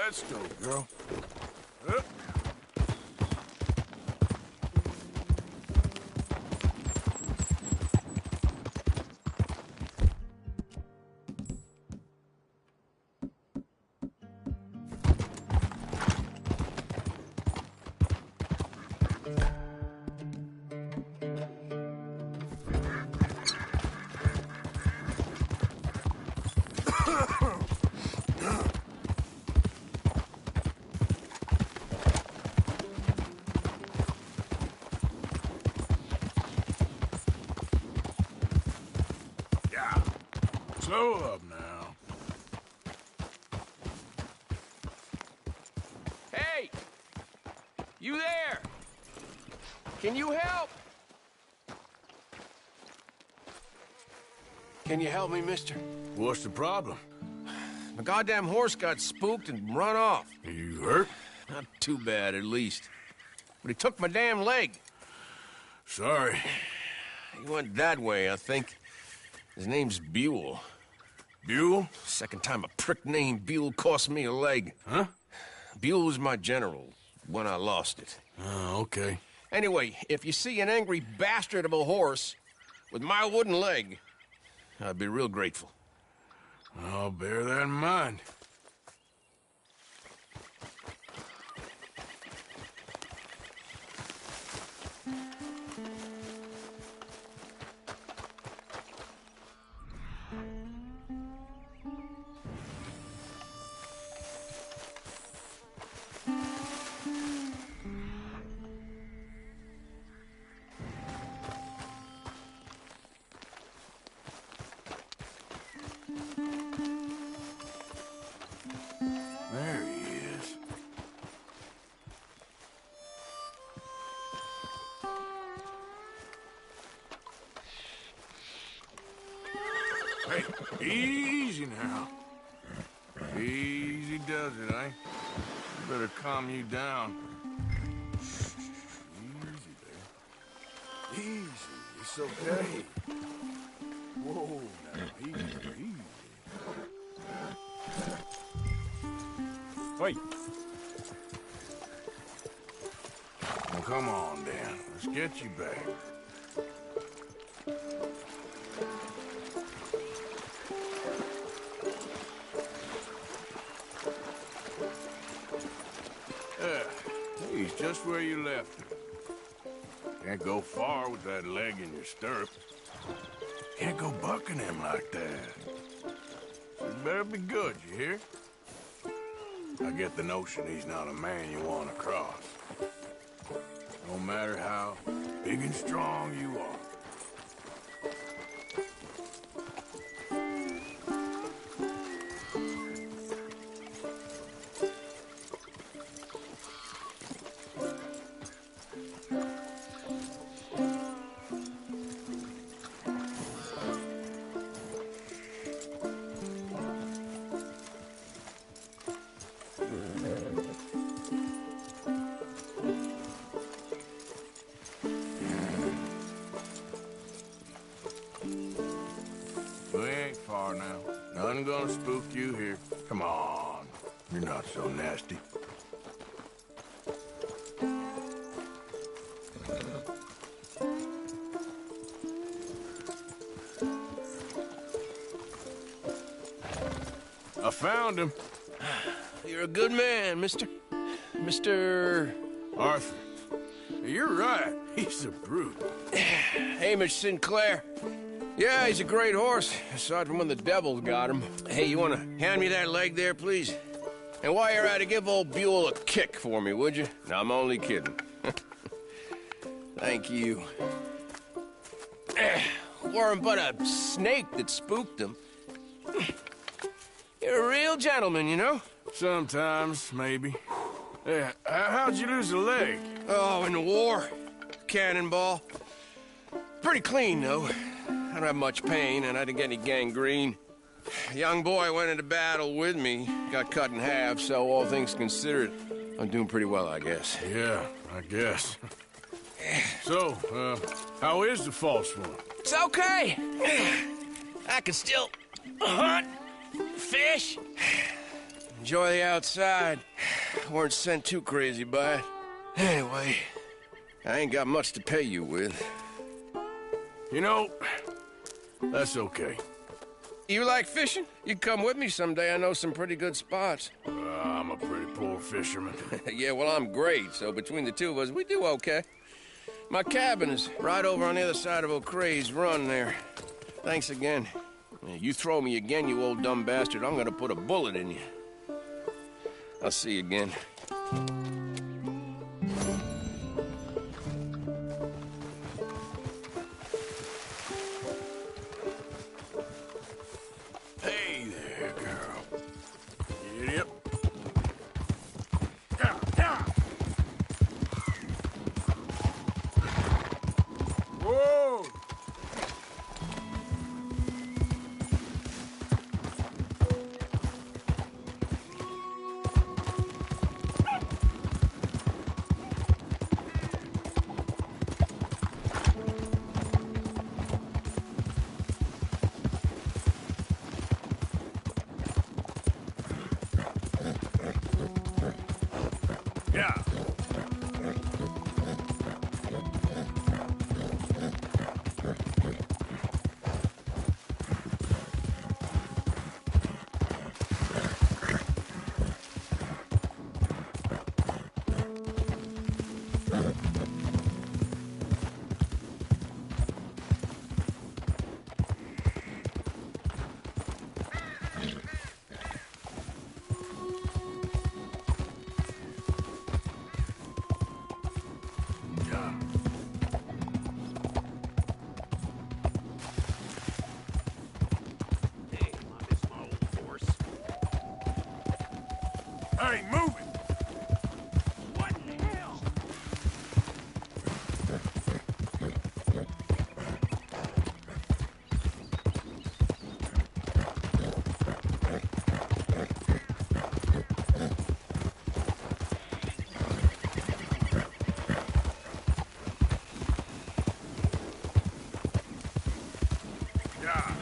Let's go, girl. Slow up now. Hey! You there? Can you help? Can you help me, mister? What's the problem? My goddamn horse got spooked and run off. You hurt? Not too bad, at least. But he took my damn leg. Sorry. He went that way, I think. His name's Buell. Buell? Second time a prick named Buell cost me a leg. Huh? Buell was my general when I lost it. Oh, okay. Anyway, if you see an angry bastard of a horse with my wooden leg, I'd be real grateful. I'll bear that in mind. There he is. Hey, easy now. Easy does it, eh? Better calm you down. Easy there. Easy. It's okay. Whoa, now, easy. Wait. Well, come on, Dan. Let's get you back. He's just where you left him. Can't go far with that leg in your stirrup. Can't go bucking him like that. So you better be good, you hear? I get the notion he's not a man you want to cross. No matter how big and strong you are. We ain't far now. Nothing gonna spook you here. Come on. You're not so nasty. I found him. You're a good man, mister. Mr. Arthur. You're right. He's a brute. Hamish Sinclair. Yeah, he's a great horse, aside from when the devils got him. Hey, you want to hand me that leg there, please? And while you're at it, give old Buell a kick for me, would you? No, I'm only kidding. Thank you. Weren't but a snake that spooked him. You're a real gentleman, you know? Sometimes, maybe. Yeah, how'd you lose a leg? Oh, in the war. Cannonball. Pretty clean, though. I don't have much pain, and I didn't get any gangrene. A young boy went into battle with me, got cut in half, so all things considered, I'm doing pretty well, I guess. Yeah, I guess. So, how is the false one? It's okay. I can still hunt, fish, enjoy the outside. Weren't sent too crazy by it. Anyway, I ain't got much to pay you with. You know, that's okay. You like fishing? You come with me someday. I know some pretty good spots. I'm a pretty poor fisherman. Yeah, well, I'm great, so between the two of us, we do okay. My cabin is right over on the other side of O'Crea's Run there. Thanks again. You throw me again, you old dumb bastard, I'm gonna put a bullet in you. I'll see you again. Hey, move it! What the hell? Yeah.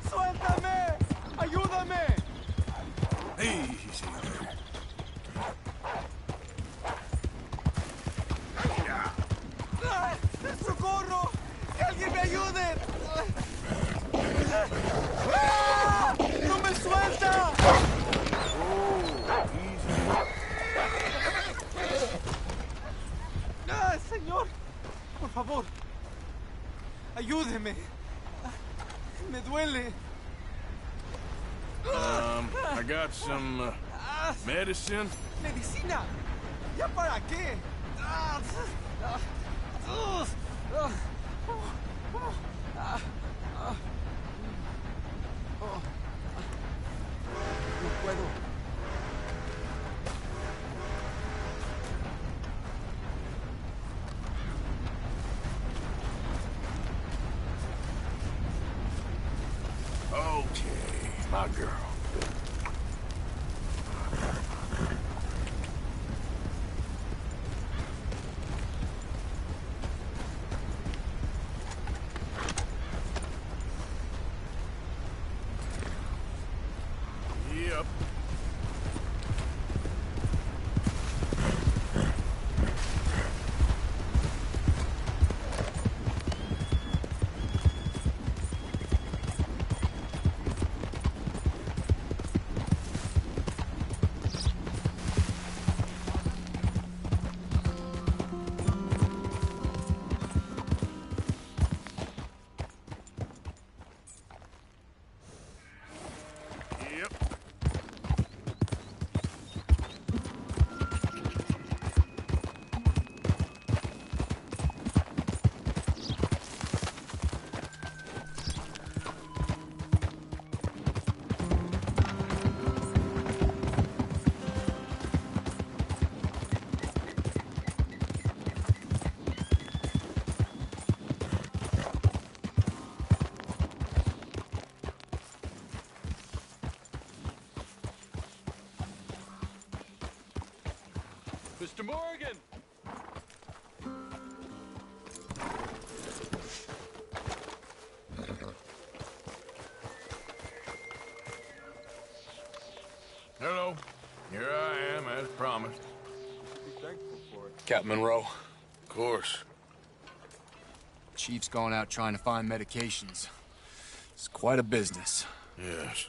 ¡Suéltame! ¡Ayúdame! Easy. ¡Ah! ¡Socorro! ¡Que alguien me ayude! ¡Ah! ¡No me suelta! ¡Ah, señor! Por favor, ayúdeme. Me duele. I got some medicine. ¿Medicina? ¿Ya para qué? Ah, ah, ah, ah, ah, ah. No puedo. Okay, my girl. Yep. Yep. Mr. Morgan! Hello. Here I am, as promised. Captain Monroe. Of course. Chief's gone out trying to find medications. It's quite a business. Yes.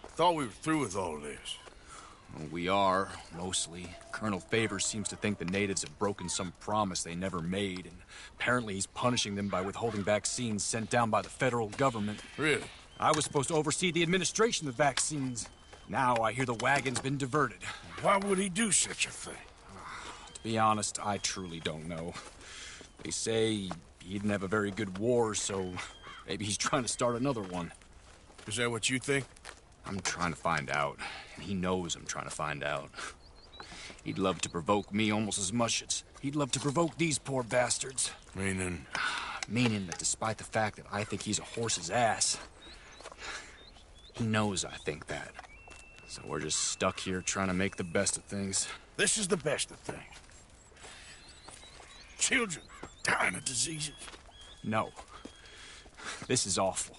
Thought we were through with all this. Well, we are, mostly. Colonel Favors seems to think the natives have broken some promise they never made, and apparently he's punishing them by withholding vaccines sent down by the federal government. Really? I was supposed to oversee the administration of vaccines. Now I hear the wagon's been diverted. Why would he do such a thing? To be honest, I truly don't know. They say he didn't have a very good war, so maybe he's trying to start another one. Is that what you think? I'm trying to find out, and he knows I'm trying to find out. He'd love to provoke me almost as much as he'd love to provoke these poor bastards. Meaning? Meaning that despite the fact that I think he's a horse's ass, he knows I think that. So we're just stuck here trying to make the best of things. This is the best of things. Children dying of diseases. No. This is awful.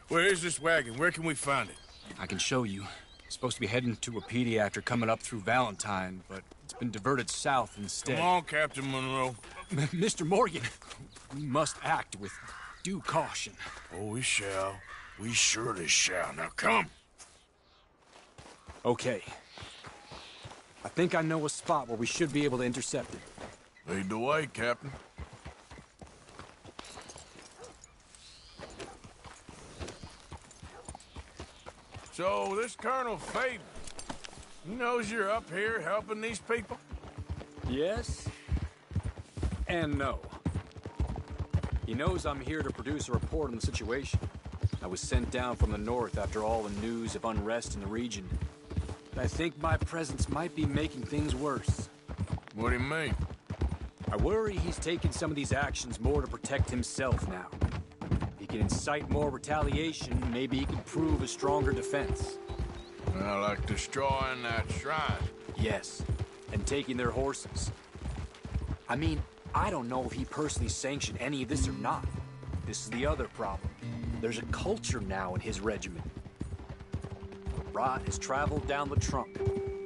Where is this wagon? Where can we find it? I can show you. It's supposed to be heading to a pediatric coming up through Valentine, but it's been diverted south instead. Come on, Captain Monroe. Mr. Morgan, we must act with due caution. Oh, we shall. We surely shall. Now come. Okay. I think I know a spot where we should be able to intercept it. Lead the way, Captain. So, this Colonel Faber, he knows you're up here helping these people? Yes. And no. He knows I'm here to produce a report on the situation. I was sent down from the north after all the news of unrest in the region. But I think my presence might be making things worse. What do you mean? I worry he's taking some of these actions more to protect himself now. If he can incite more retaliation, maybe he can prove a stronger defense. Like destroying that shrine. Yes, and taking their horses. I mean, I don't know if he personally sanctioned any of this or not. This is the other problem. There's a culture now in his regiment. Rot has traveled down the trunk.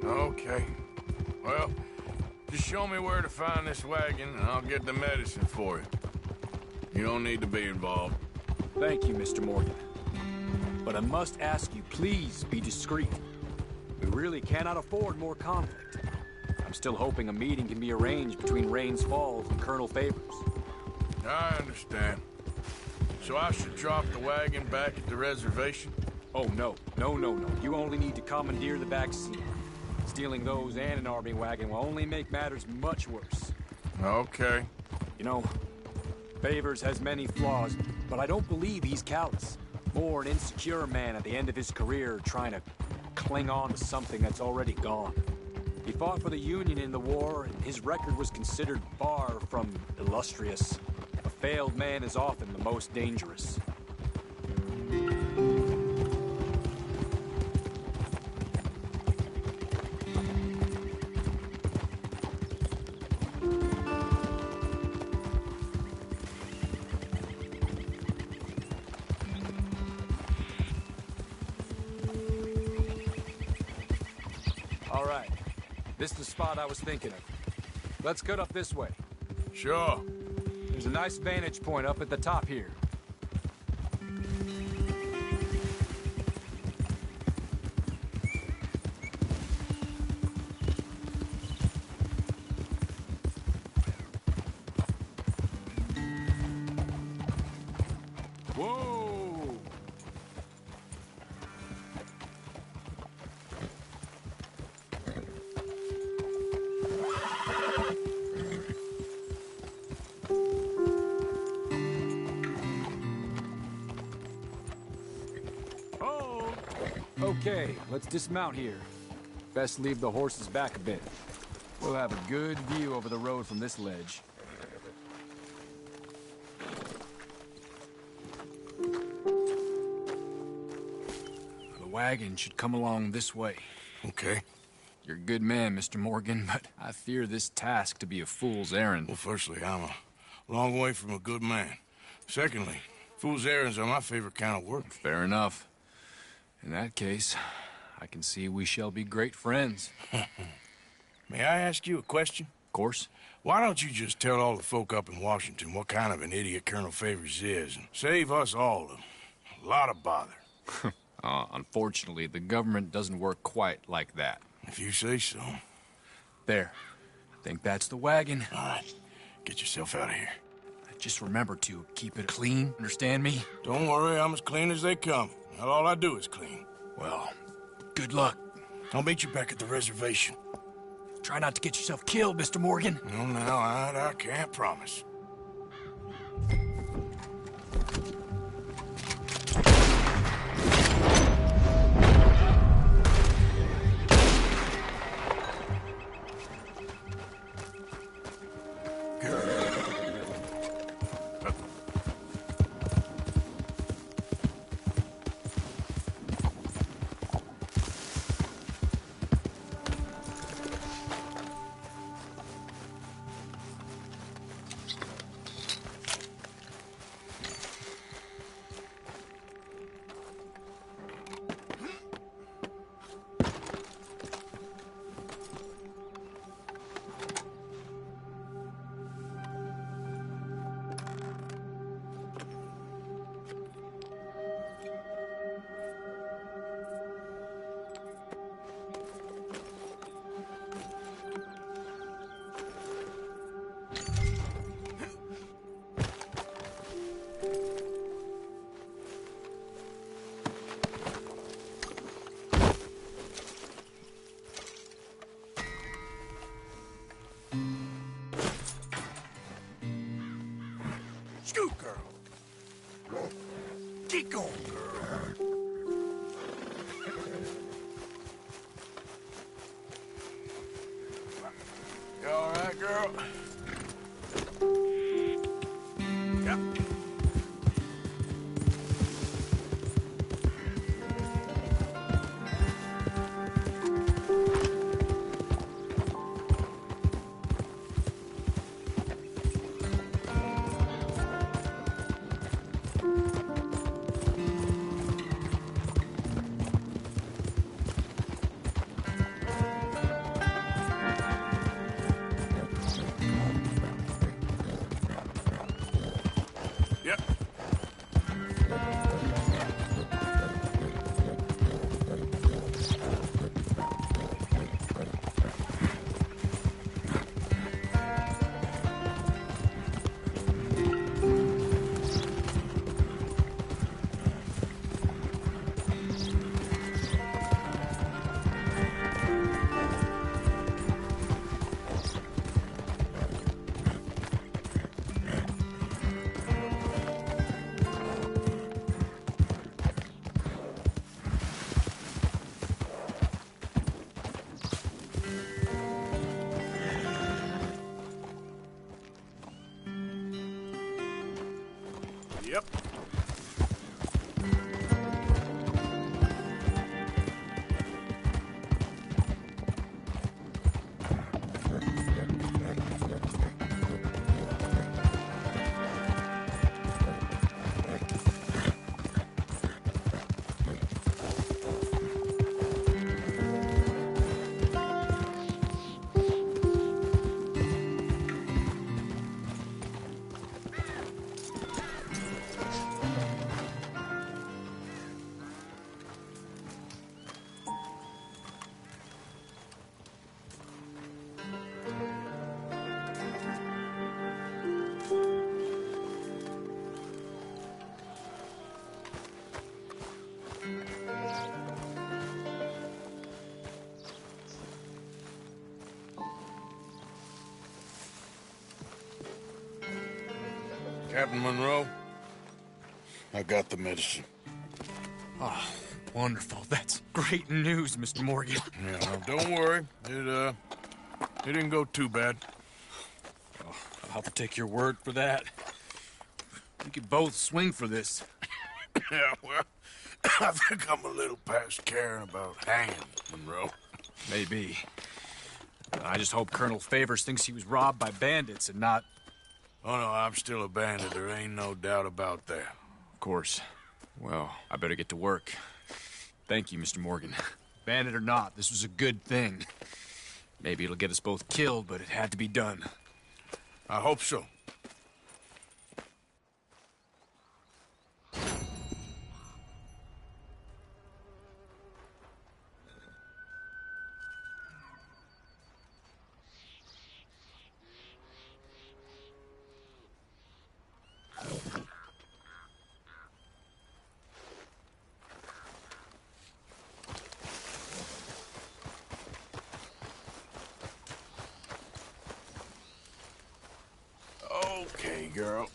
Okay. Well, just show me where to find this wagon, and I'll get the medicine for you. You don't need to be involved. Thank you, Mr. Morgan. But I must ask you, please be discreet. We really cannot afford more conflict. I'm still hoping a meeting can be arranged between Rains Falls and Colonel Favors. I understand. So I should drop the wagon back at the reservation? Oh, no. No. You only need to commandeer the back seat. Stealing those and an army wagon will only make matters much worse. Okay. You know, Favors has many flaws, but I don't believe he's callous. More an insecure man at the end of his career trying to cling on to something that's already gone. He fought for the Union in the war, and his record was considered far from illustrious. A failed man is often the most dangerous. All right. This is the spot I was thinking of. Let's cut up this way. Sure. There's a nice vantage point up at the top here. Whoa! Okay, let's dismount here. Best leave the horses back a bit. We'll have a good view over the road from this ledge. The wagon should come along this way. Okay. You're a good man, Mr. Morgan, but I fear this task to be a fool's errand. Well, firstly, I'm a long way from a good man. Secondly, fool's errands are my favorite kind of work. Fair enough. In that case, I can see we shall be great friends. May I ask you a question? Of course. Why don't you just tell all the folk up in Washington what kind of an idiot Colonel Favors is and save us all a lot of bother? Unfortunately, the government doesn't work quite like that. If you say so. There. I think that's the wagon. All right. Get yourself out of here. Just remember to keep it clean, understand me? Don't worry, I'm as clean as they come. Not all I do is clean. Well, good luck. I'll meet you back at the reservation. Try not to get yourself killed, Mr. Morgan. No, now, I can't promise. Captain Monroe, I got the medicine. Oh, wonderful. That's great news, Mr. Morgan. Yeah, no, don't worry. It didn't go too bad. Oh, I'll have to take your word for that. We could both swing for this. Yeah, well, I think I'm a little past caring about hanging, Monroe. Maybe. I just hope Colonel Favors thinks he was robbed by bandits and not... Oh, no, I'm still a bandit. There ain't no doubt about that. Of course. Well, I better get to work. Thank you, Mr. Morgan. Bandit or not, this was a good thing. Maybe it'll get us both killed, but it had to be done. I hope so. Okay, girl.